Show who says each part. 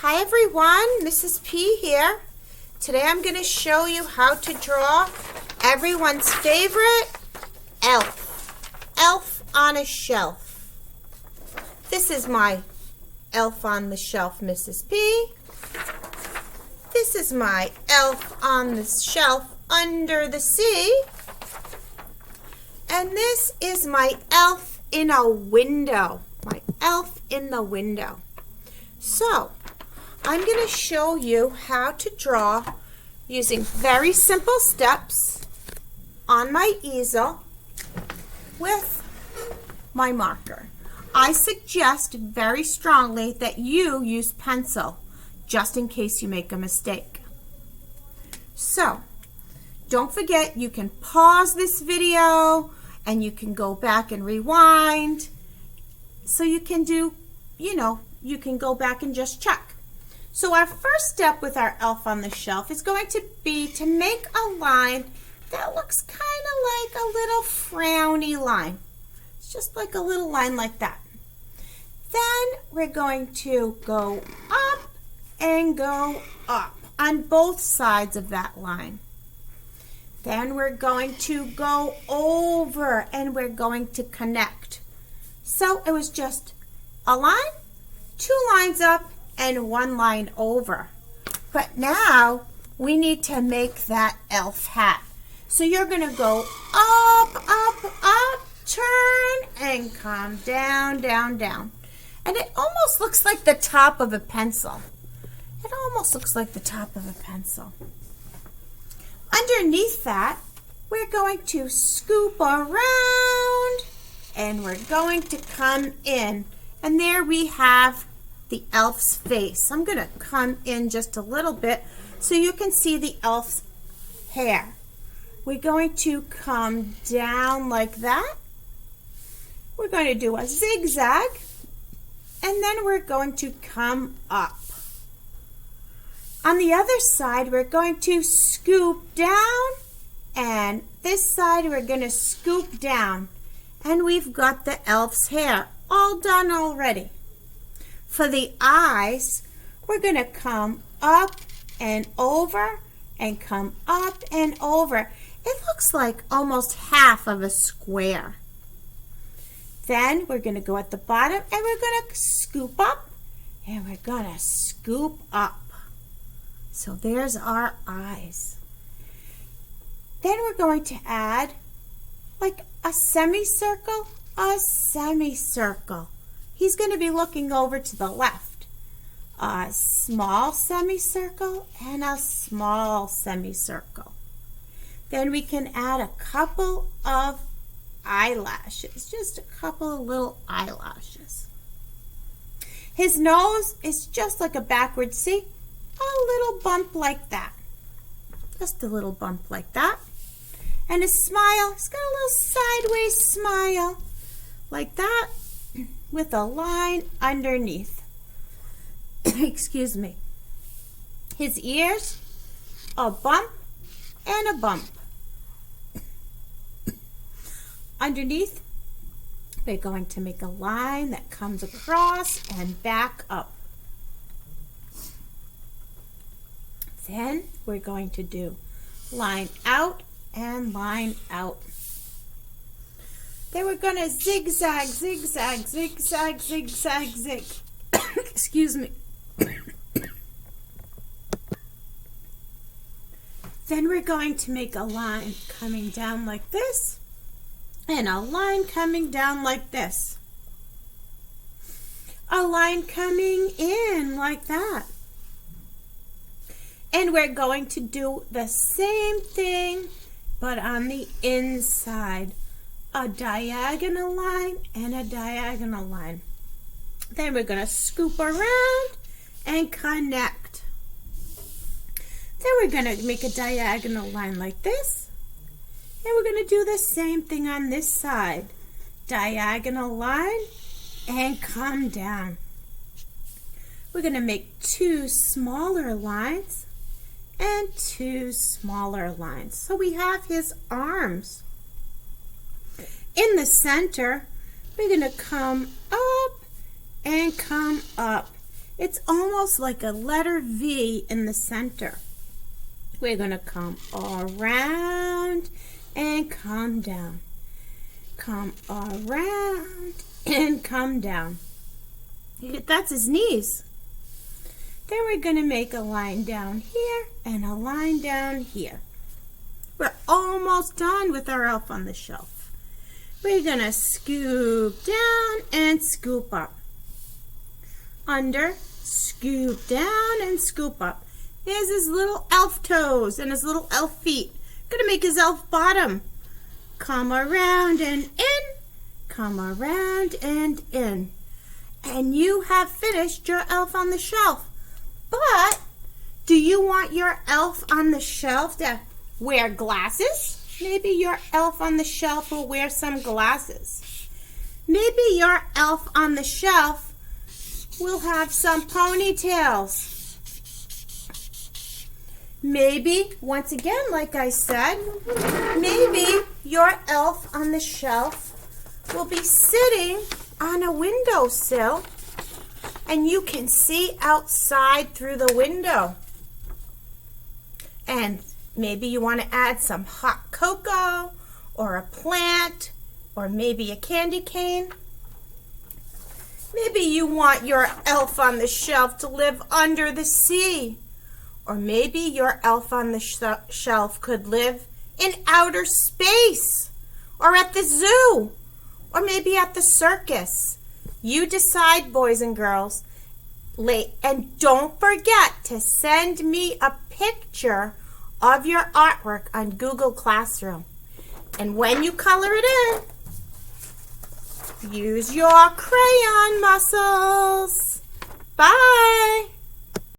Speaker 1: Hi everyone, Mrs. P here. Today I'm going to show you how to draw everyone's favorite elf. Elf on a shelf. This is my elf on the shelf, Mrs. P. This is my elf on the shelf under the sea. And this is my elf in a window. My elf in the window. So, I'm going to show you how to draw using very simple steps on my easel with my marker. I suggest very strongly that you use pencil just in case you make a mistake. So, don't forget you can pause this video and you can go back and rewind so you can do, you can go back and just check. So our first step with our elf on the shelf is going to be to make a line that looks kind of like a little frowny line. It's just like a little line like that. Then we're going to go up and go up on both sides of that line. Then we're going to go over and we're going to connect. So it was just a line, two lines up, and one line over. But now we need to make that elf hat. So you're going to go up, up, up, turn, and come down, down, down. And it almost looks like the top of a pencil. It almost looks like the top of a pencil. Underneath that, we're going to scoop around and we're going to come in. And there we have the elf's face. I'm going to come in just a little bit so you can see the elf's hair. We're going to come down like that. We're going to do a zigzag and then we're going to come up. On the other side, we're going to scoop down, and this side we're going to scoop down. And we've got the elf's hair all done already. For the eyes, we're going to come up and over and come up and over. It looks like almost half of a square. Then we're going to go at the bottom and we're going to scoop up and we're going to scoop up. So there's our eyes. Then we're going to add like a semicircle, a semicircle. He's going to be looking over to the left. A small semicircle and a small semicircle. Then we can add a couple of eyelashes, just a couple of little eyelashes. His nose is just like a backward C, a little bump like that. Just a little bump like that. And his smile, he's got a little sideways smile like that with a line underneath. Excuse me. His ears, a bump and a bump. Underneath, we're going to make a line that comes across and back up. Then we're going to do line out and line out. Then we're going to zigzag, zigzag, zigzag, zigzag, zig. Excuse me. Then we're going to make a line coming down like this and a line coming down like this. A line coming in like that. And we're going to do the same thing, but on the inside. A diagonal line and a diagonal line. Then we're going to scoop around and connect. Then we're going to make a diagonal line like this. And we're going to do the same thing on this side. Diagonal line and come down. We're going to make two smaller lines and two smaller lines. So we have his arms. In the center, we're going to come up and come up. It's almost like a letter V in the center. We're going to come around and come down. Come around and come down. That's his knees. Then we're going to make a line down here and a line down here. We're almost done with our elf on the shelf. We're going to scoop down and scoop up. Under, scoop down and scoop up. There's his little elf toes and his little elf feet. Going to make his elf bottom. Come around and in. Come around and in. And you have finished your elf on the shelf. But do you want your elf on the shelf to wear glasses? Maybe your elf on the shelf will wear some glasses. Maybe your elf on the shelf will have some ponytails. Maybe, once again, like I said, maybe your elf on the shelf will be sitting on a windowsill and you can see outside through the window. And maybe you want to add some hot cocoa or a plant or maybe a candy cane. Maybe you want your elf on the shelf to live under the sea. Or maybe your elf on the shelf could live in outer space or at the zoo or maybe at the circus. You decide, boys and girls. And don't forget to send me a picture of your artwork on Google Classroom. And when you color it in, use your crayon muscles. Bye.